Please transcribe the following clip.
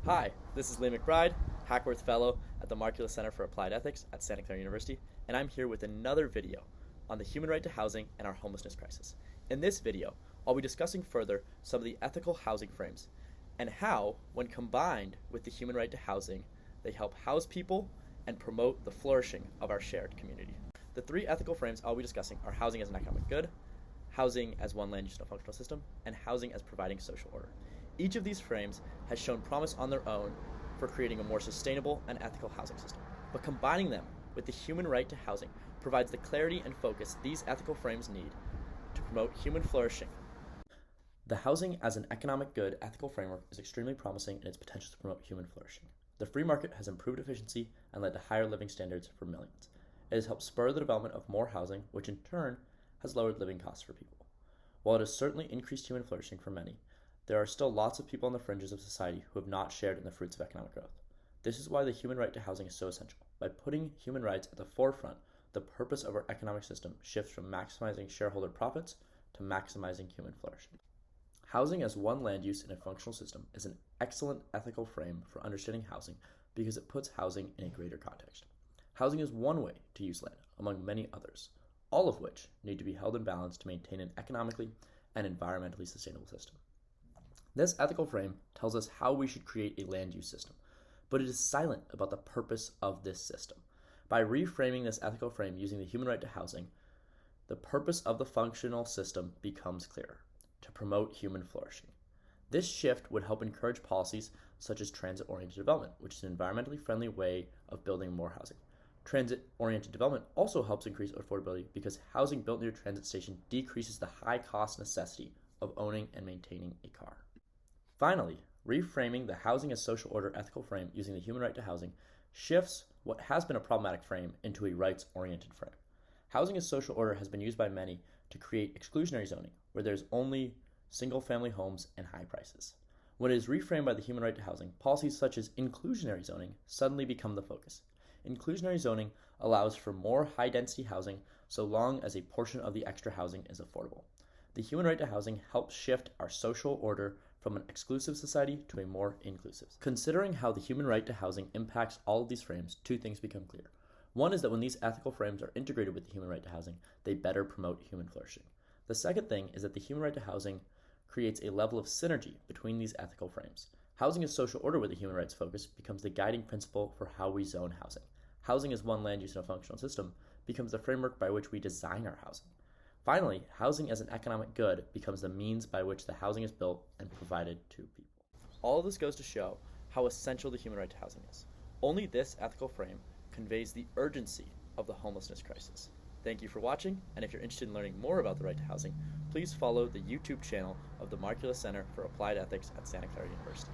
Hi, this is McBride, Hackworth Fellow at the Markkula Center for Applied Ethics at Santa Clara University, and I'm here with another video on the human right to housing and our homelessness crisis. In this video, I'll be discussing further some of the ethical housing frames and how, when combined with the human right to housing, they help house people and promote the flourishing of our shared community. The three ethical frames I'll be discussing are housing as an economic good, housing as one land use and a functional system, and housing as providing social order. Each of these frames has shown promise on their own for creating a more sustainable and ethical housing system, but combining them with the human right to housing provides the clarity and focus these ethical frames need to promote human flourishing. The housing as an economic good ethical framework is extremely promising in its potential to promote human flourishing. The free market has improved efficiency and led to higher living standards for millions. It has helped spur the development of more housing, which in turn has lowered living costs for people. While it has certainly increased human flourishing for many, there are still lots of people on the fringes of society who have not shared in the fruits of economic growth. This is why the human right to housing is so essential. By putting human rights at the forefront, the purpose of our economic system shifts from maximizing shareholder profits to maximizing human flourishing. Housing as one land use in a functional system is an excellent ethical frame for understanding housing because it puts housing in a greater context. Housing is one way to use land, among many others, all of which need to be held in balance to maintain an economically and environmentally sustainable system. This ethical frame tells us how we should create a land use system, but it is silent about the purpose of this system. By reframing this ethical frame using the human right to housing, the purpose of the functional system becomes clearer: to promote human flourishing. This shift would help encourage policies such as transit-oriented development, which is an environmentally friendly way of building more housing. Transit-oriented development also helps increase affordability because housing built near a transit station decreases the high cost necessity of owning and maintaining a car. Finally, reframing the housing as social order ethical frame using the human right to housing shifts what has been a problematic frame into a rights-oriented frame. Housing as social order has been used by many to create exclusionary zoning, where there's only single-family homes and high prices. When it is reframed by the human right to housing, policies such as inclusionary zoning suddenly become the focus. Inclusionary zoning allows for more high-density housing so long as a portion of the extra housing is affordable. The human right to housing helps shift our social order from an exclusive society to a more inclusive. Considering how the human right to housing impacts all of these frames, two things become clear. One is that when these ethical frames are integrated with the human right to housing, they better promote human flourishing. The second thing is that the human right to housing creates a level of synergy between these ethical frames. Housing as social order with a human rights focus becomes the guiding principle for how we zone housing. Housing as one land use in a functional system becomes the framework by which we design our housing. Finally, housing as an economic good becomes the means by which the housing is built and provided to people. All of this goes to show how essential the human right to housing is. Only this ethical frame conveys the urgency of the homelessness crisis. Thank you for watching, and if you're interested in learning more about the right to housing, please follow the YouTube channel of the Markkula Center for Applied Ethics at Santa Clara University.